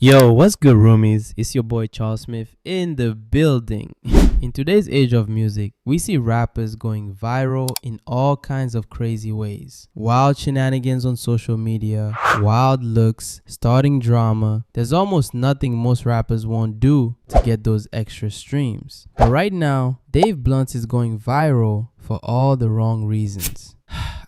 Yo, what's good, roomies? It's your boy Charles Smith in the building. In today's age of music, we see rappers going viral in all kinds of crazy ways. Wild shenanigans on social media, wild looks, starting drama. There's almost nothing most rappers won't do to get those extra streams. But right now, Dave Blunt is going viral for all the wrong reasons.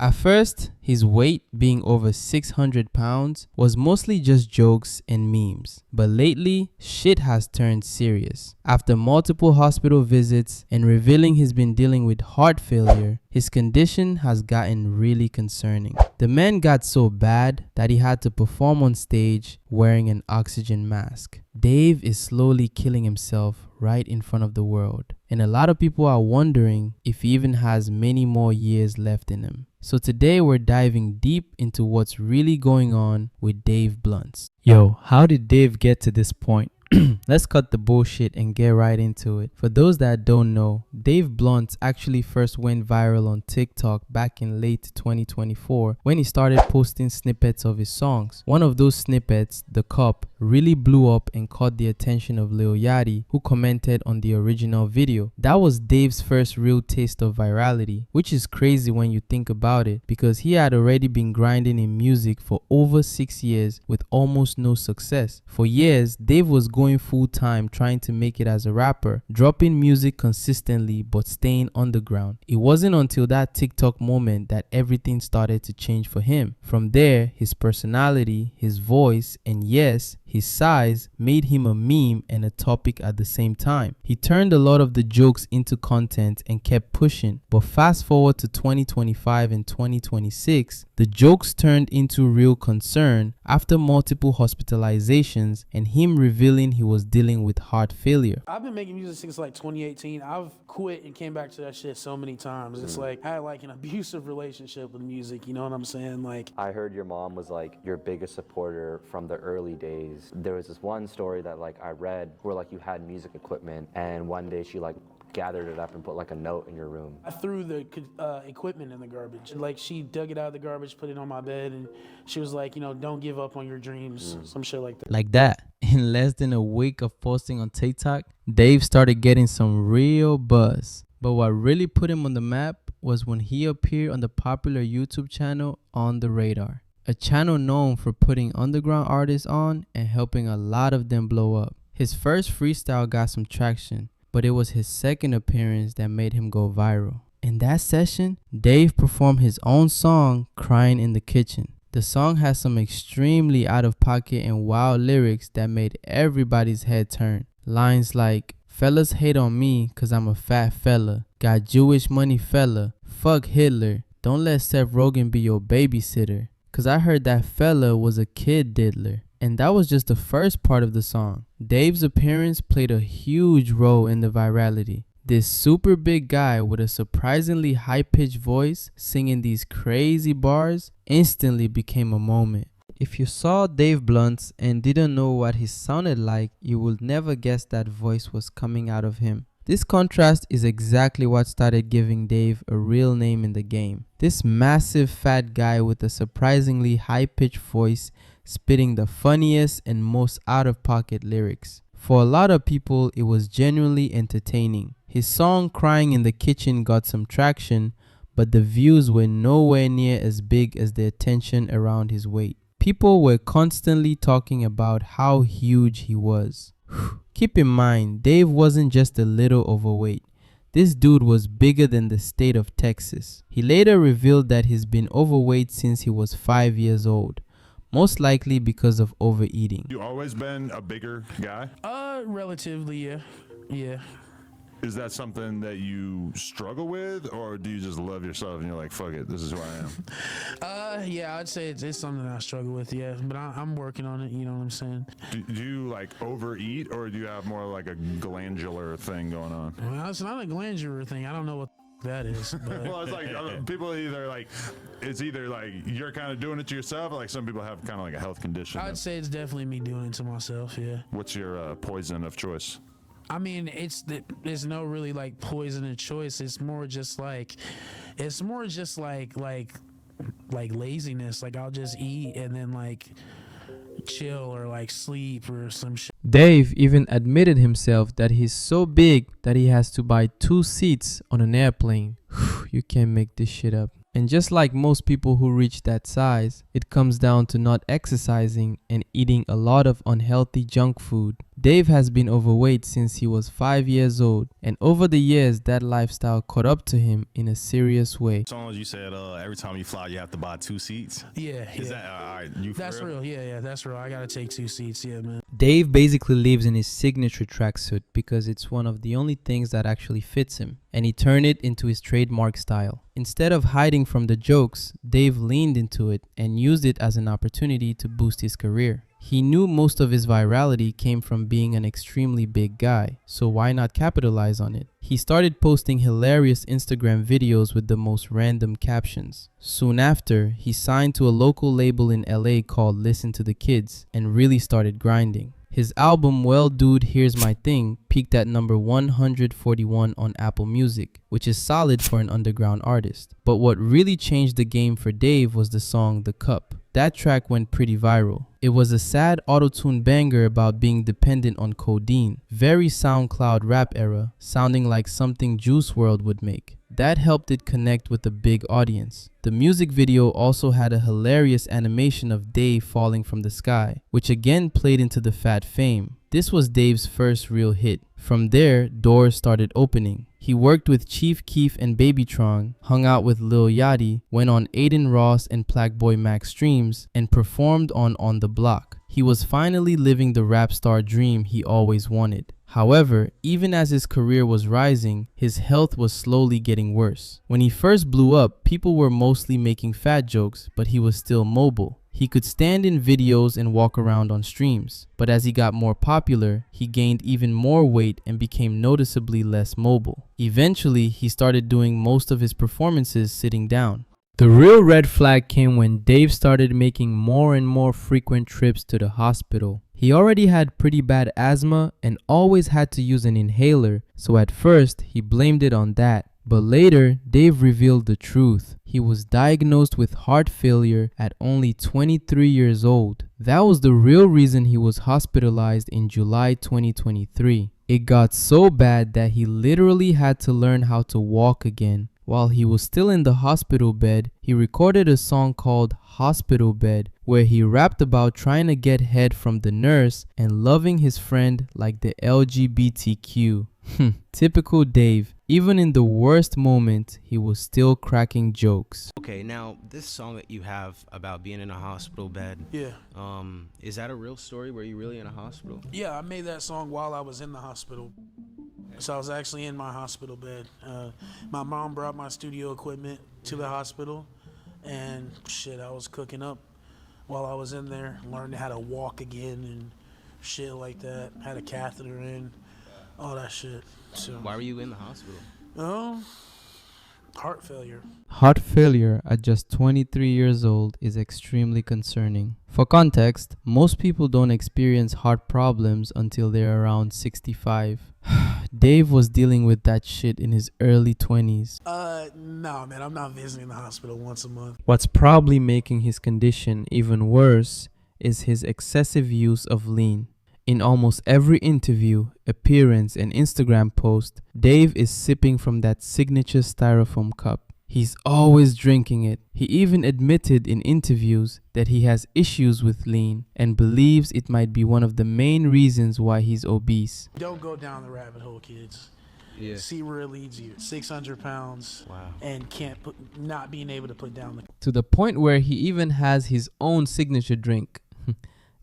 At first, his weight being over 600 pounds was mostly just jokes and memes. But lately, shit has turned serious. After multiple hospital visits and revealing he's been dealing with heart failure, his condition has gotten really concerning. The man got so bad that he had to perform on stage wearing an oxygen mask. Dave is slowly killing himself right in front of the world. And a lot of people are wondering if he even has many more years left in him. So today we're diving deep into what's really going on with Dave Blunt. Yo, how did Dave get to this point? Let's cut the bullshit and get right into it. For those that don't know, Dave Blunt actually first went viral on TikTok back in late 2024 when he started posting snippets of his songs. One of those snippets, The Cup, really blew up and caught the attention of Lil Yachty, who commented on the original video. That was Dave's first real taste of virality, which is crazy when you think about it because he had already been grinding in music for over 6 years with almost no success. For years, Dave was going full time trying to make it as a rapper, dropping music consistently but staying underground. It wasn't until that TikTok moment that everything started to change for him. From there, his personality, his voice, and yes, his size made him a meme and a topic at the same time. He turned a lot of the jokes into content and kept pushing. But fast forward to 2025 and 2026, the jokes turned into real concern after multiple hospitalizations and him revealing he was dealing with heart failure. I've been making music since like 2018. I've quit and came back to that shit so many times. It's like I had like an abusive relationship with music, you know what I'm saying? Like I heard your mom was like your biggest supporter from the early days. There was this one story that like I read where like you had music equipment and one day she like gathered it up and put like a note in your room. I threw the equipment in the garbage. Like she dug it out of the garbage, put it on my bed, and she was like, you know, don't give up on your dreams, some shit like that. Like that. In less than a week of posting on TikTok, Dave started getting some real buzz. But what really put him on the map was when he appeared on the popular YouTube channel On The Radar, a channel known for putting underground artists on and helping a lot of them blow up. His first freestyle got some traction, but it was his second appearance that made him go viral. In that session, Dave performed his own song, Crying in the Kitchen. The song has some extremely out of pocket and wild lyrics that made everybody's head turn. Lines like, fellas hate on me cause I'm a fat fella, got Jewish money fella, fuck Hitler, don't let Seth Rogen be your babysitter, cause I heard that fella was a kid diddler. And that was just the first part of the song. Dave's appearance played a huge role in the virality. This super big guy with a surprisingly high-pitched voice singing these crazy bars instantly became a moment. If you saw Dave Blunt and didn't know what he sounded like, you would never guess that voice was coming out of him. This contrast is exactly what started giving Dave a real name in the game. This massive fat guy with a surprisingly high-pitched voice spitting the funniest and most out-of-pocket lyrics. For a lot of people, it was genuinely entertaining. His song Crying in the Kitchen got some traction, but the views were nowhere near as big as the attention around his weight. People were constantly talking about how huge he was. Keep in mind, Dave wasn't just a little overweight. This dude was bigger than the state of Texas. He later revealed that he's been overweight since he was 5 years old, most likely because of overeating. You always been a bigger guy? Relatively, yeah. Yeah. Is that something that you struggle with, or do you just love yourself and you're like, fuck it, this is who I am? Yeah, I'd say it's something that I struggle with, yeah. But I'm working on it, you know what I'm saying? Do you like overeat, or do you have more like a glandular thing going on? Well, it's not a glandular thing. I don't know what that is. But Well, it's like people either like, it's either like you're kind of doing it to yourself, or like some people have kind of like a health condition. I'd say it's definitely me doing it to myself, yeah. What's your poison of choice? I mean, there's no really like poison of choice. It's more just like laziness. Like I'll just eat and then like chill or like sleep or some shit. Dave even admitted himself that he's so big that he has to buy 2 seats on an airplane. You can't make this shit up. And just like most people who reach that size, it comes down to not exercising and eating a lot of unhealthy junk food. Dave has been overweight since he was 5 years old, and over the years that lifestyle caught up to him in a serious way. Songs you said every time you fly you have to buy 2 seats. Yeah, Is yeah. that all right? You for That's real. Yeah, that's real. I gotta take 2 seats. Yeah, man. Dave basically lives in his signature tracksuit because it's one of the only things that actually fits him, and he turned it into his trademark style. Instead of hiding from the jokes, Dave leaned into it and used it as an opportunity to boost his career. He knew most of his virality came from being an extremely big guy, so why not capitalize on it? He started posting hilarious Instagram videos with the most random captions. Soon after, he signed to a local label in LA called Listen to the Kids and really started grinding. His album Well Dude Here's My Thing peaked at number 141 on Apple Music, which is solid for an underground artist. But what really changed the game for Dave was the song The Cup. That track went pretty viral. It was a sad auto-tune banger about being dependent on codeine. Very SoundCloud rap era, sounding like something Juice WRLD would make. That helped it connect with a big audience. The music video also had a hilarious animation of Dave falling from the sky, which again played into the fat fame. This was Dave's first real hit. From there, doors started opening. He worked with Chief Keef and Babytron, hung out with Lil Yachty, went on Aiden Ross and Plaqueboy Max streams, and performed on The Block. He was finally living the rap star dream he always wanted. However, even as his career was rising, his health was slowly getting worse. When he first blew up, people were mostly making fat jokes, but he was still mobile. He could stand in videos and walk around on streams, but as he got more popular, he gained even more weight and became noticeably less mobile. Eventually, he started doing most of his performances sitting down. The real red flag came when Dave started making more and more frequent trips to the hospital. He already had pretty bad asthma and always had to use an inhaler, so at first he blamed it on that. But later, Dave revealed the truth. He was diagnosed with heart failure at only 23 years old. That was the real reason he was hospitalized in July 2023. It got so bad that he literally had to learn how to walk again. While he was still in the hospital bed, he recorded a song called Hospital Bed, where he rapped about trying to get head from the nurse and loving his friend like the LGBTQ. Typical Dave. Even in the worst moment, he was still cracking jokes. Okay, now this song that you have about being in a hospital bed, Yeah. is that a real story? Were you really in a hospital? Yeah, I made that song while I was in the hospital. So I was actually in my hospital bed. My mom brought my studio equipment to the hospital, and shit, I was cooking up while I was in there. Learned how to walk again and shit like that. Had a catheter in, all that shit. So Why were you in the hospital? heart failure. Heart failure at just 23 years old is extremely concerning. For context, most people don't experience heart problems until they're around 65. Dave was dealing with that shit in his early 20s. No, man, I'm not visiting the hospital once a month. What's probably making his condition even worse is his excessive use of lean. In almost every interview, appearance, and Instagram post, Dave is sipping from that signature styrofoam cup. He's always drinking it. He even admitted in interviews that he has issues with lean and believes it might be one of the main reasons why he's obese. Don't go down the rabbit hole, kids. Yeah. See where it leads you. 600 pounds. Wow. And not being able to put down the. To the point where he even has his own signature drink.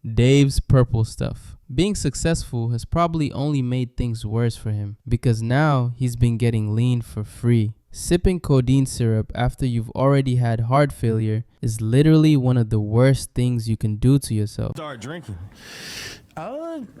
Dave's Purple Stuff. Being successful has probably only made things worse for him because now he's been getting lean for free. Sipping codeine syrup after you've already had heart failure is literally one of the worst things you can do to yourself. Start drinking.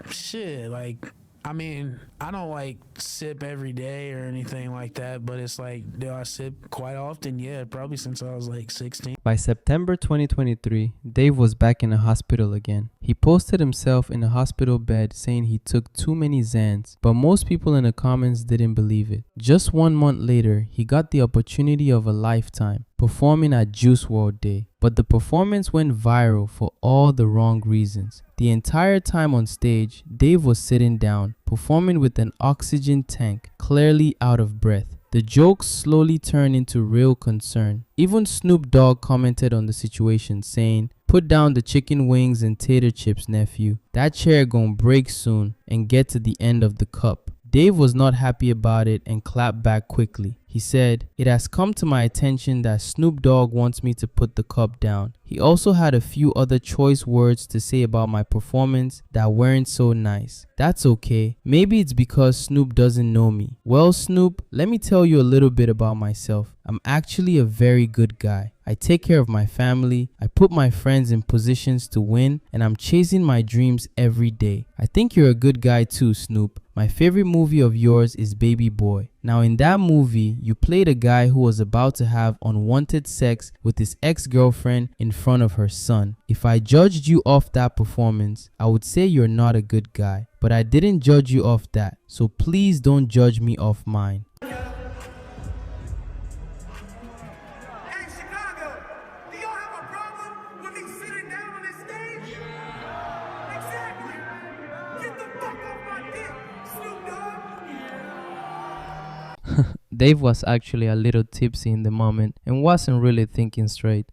Shit, like, I mean, I don't like sip every day or anything like that, but it's like, do I sip quite often? Yeah, probably since I was like 16. By September 2023, Dave was back in a hospital again. He posted himself in a hospital bed saying he took too many Xans, but most people in the comments didn't believe it. Just 1 month later, he got the opportunity of a lifetime. performing at Juice WRLD Day, but the performance went viral for all the wrong reasons. The entire time on stage, Dave was sitting down, performing with an oxygen tank, clearly out of breath. The jokes slowly turned into real concern. Even Snoop Dogg commented on the situation, saying, "Put down the chicken wings and tater chips, nephew. That chair gon' break soon and get to the end of the cup." Dave was not happy about it and clapped back quickly. He said, "It has come to my attention that Snoop Dogg wants me to put the cup down." He also had a few other choice words to say about my performance that weren't so nice. That's okay. Maybe it's because Snoop doesn't know me. Well, Snoop, let me tell you a little bit about myself. I'm actually a very good guy. I take care of my family, I put my friends in positions to win, and I'm chasing my dreams every day. I think you're a good guy too, Snoop. My favorite movie of yours is Baby Boy. Now in that movie, you played a guy who was about to have unwanted sex with his ex-girlfriend in front of her son. If I judged you off that performance, I would say you're not a good guy. But I didn't judge you off that, so please don't judge me off mine. Dave was actually a little tipsy in the moment and wasn't really thinking straight.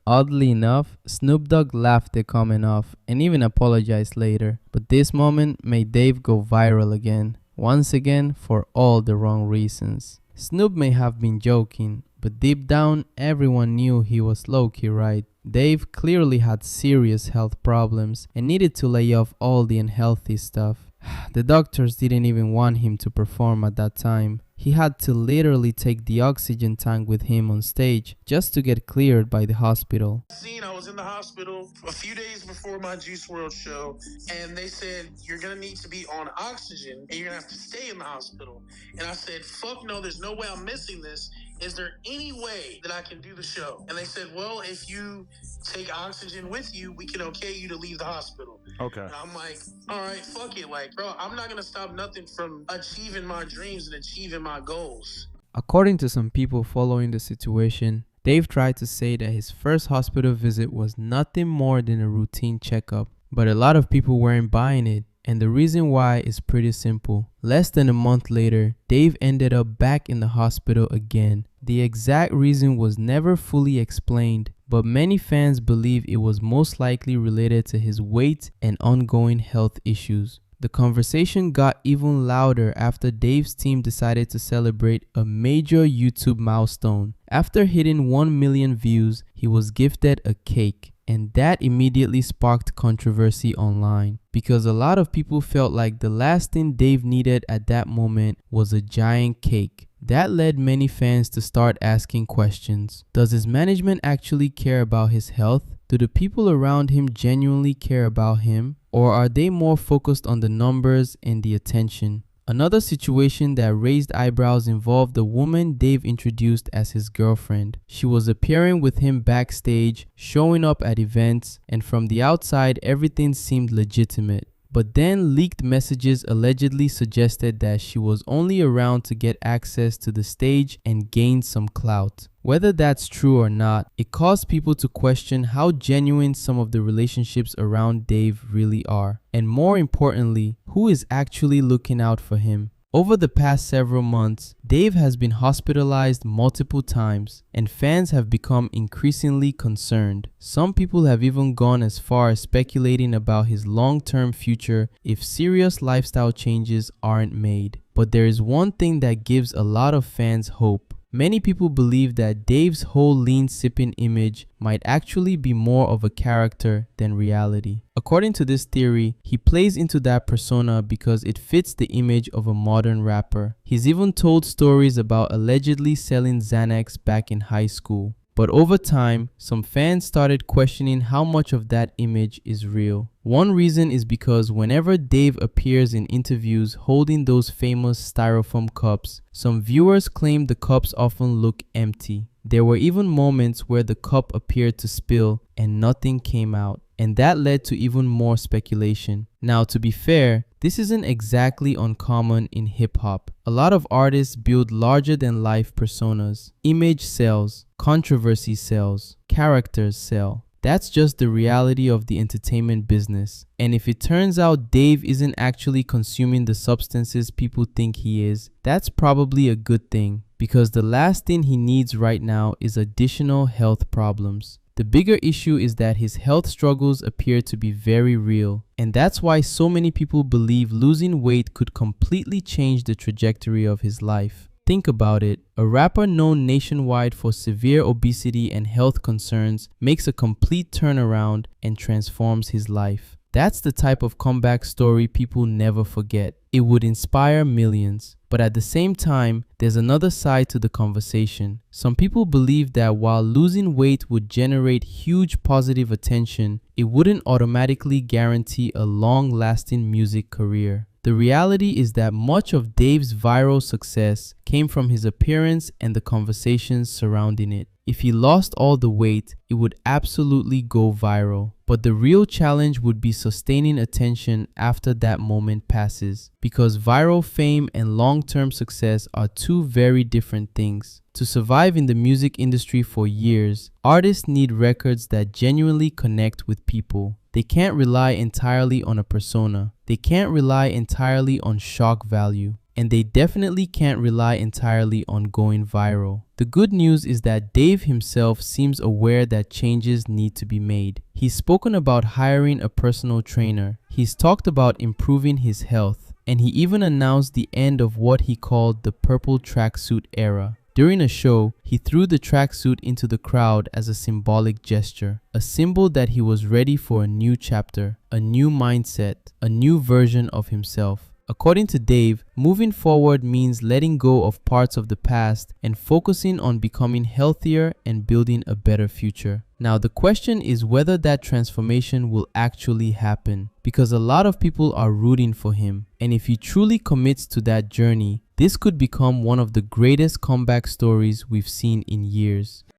Oddly enough, Snoop Dogg laughed the comment off and even apologized later. But this moment made Dave go viral again, once again for all the wrong reasons. Snoop may have been joking, but deep down everyone knew he was low-key right. Dave clearly had serious health problems and needed to lay off all the unhealthy stuff. The doctors didn't even want him to perform at that time. He had to literally take the oxygen tank with him on stage just to get cleared by the hospital. I was in the hospital a few days before my Juice WRLD show, and they said, "You're gonna need to be on oxygen and you're gonna have to stay in the hospital." And I said, "Fuck no, there's no way I'm missing this. Is there any way that I can do the show?" And they said, "Well, if you take oxygen with you, we can okay you to leave the hospital." Okay. And I'm like, all right, fuck it. Like, bro, I'm not gonna stop nothing from achieving my dreams and achieving my goals. According to some people following the situation, Dave tried to say that his first hospital visit was nothing more than a routine checkup, but a lot of people weren't buying it. And the reason why is pretty simple. Less than a month later, Dave ended up back in the hospital again. The exact reason was never fully explained, but many fans believe it was most likely related to his weight and ongoing health issues. The conversation got even louder after Dave's team decided to celebrate a major YouTube milestone. After hitting 1 million views, he was gifted a cake. And that immediately sparked controversy online because a lot of people felt like the last thing Dave needed at that moment was a giant cake. That led many fans to start asking questions. Does his management actually care about his health? Do the people around him genuinely care about him? Or are they more focused on the numbers and the attention? Another situation that raised eyebrows involved the woman Dave introduced as his girlfriend. She was appearing with him backstage, showing up at events, and from the outside everything seemed legitimate. But then leaked messages allegedly suggested that she was only around to get access to the stage and gain some clout. Whether that's true or not, it caused people to question how genuine some of the relationships around Dave really are. And more importantly, who is actually looking out for him. Over the past several months, Dave has been hospitalized multiple times, and fans have become increasingly concerned. Some people have even gone as far as speculating about his long-term future if serious lifestyle changes aren't made. But there is one thing that gives a lot of fans hope. Many people believe that Dave's whole lean sipping image might actually be more of a character than reality. According to this theory, he plays into that persona because it fits the image of a modern rapper. He's even told stories about allegedly selling Xanax back in high school. But over time, some fans started questioning how much of that image is real. One reason is because whenever Dave appears in interviews holding those famous styrofoam cups, some viewers claim the cups often look empty. There were even moments where the cup appeared to spill and nothing came out, and that led to even more speculation. Now, to be fair, this isn't exactly uncommon in hip-hop. A lot of artists build larger-than-life personas. Image sells. controversy sells, characters sell. That's just the reality of the entertainment business. And if it turns out Dave isn't actually consuming the substances people think he is, that's probably a good thing, because the last thing he needs right now is additional health problems. The bigger issue is that his health struggles appear to be very real, and that's why so many people believe losing weight could completely change the trajectory of his life. Think about it. A rapper known nationwide for severe obesity and health concerns makes a complete turnaround and transforms his life. That's the type of comeback story people never forget. It would inspire millions. But at the same time, there's another side to the conversation. Some people believe that while losing weight would generate huge positive attention, it wouldn't automatically guarantee a long-lasting music career. The reality is that much of Dave's viral success came from his appearance and the conversations surrounding it. If he lost all the weight, it would absolutely go viral. But the real challenge would be sustaining attention after that moment passes, because viral fame and long-term success are two very different things. To survive in the music industry for years, artists need records that genuinely connect with people. They can't rely entirely on a persona. They can't rely entirely on shock value. And they definitely can't rely entirely on going viral. The good news is that Dave himself seems aware that changes need to be made. He's spoken about hiring a personal trainer. He's talked about improving his health. And he even announced the end of what he called the purple tracksuit era. During a show, he threw the tracksuit into the crowd as a symbolic gesture, a symbol that he was ready for a new chapter, a new mindset, a new version of himself. According to Dave, moving forward means letting go of parts of the past and focusing on becoming healthier and building a better future. Now, the question is whether that transformation will actually happen, because a lot of people are rooting for him. And if he truly commits to that journey, this could become one of the greatest comeback stories we've seen in years.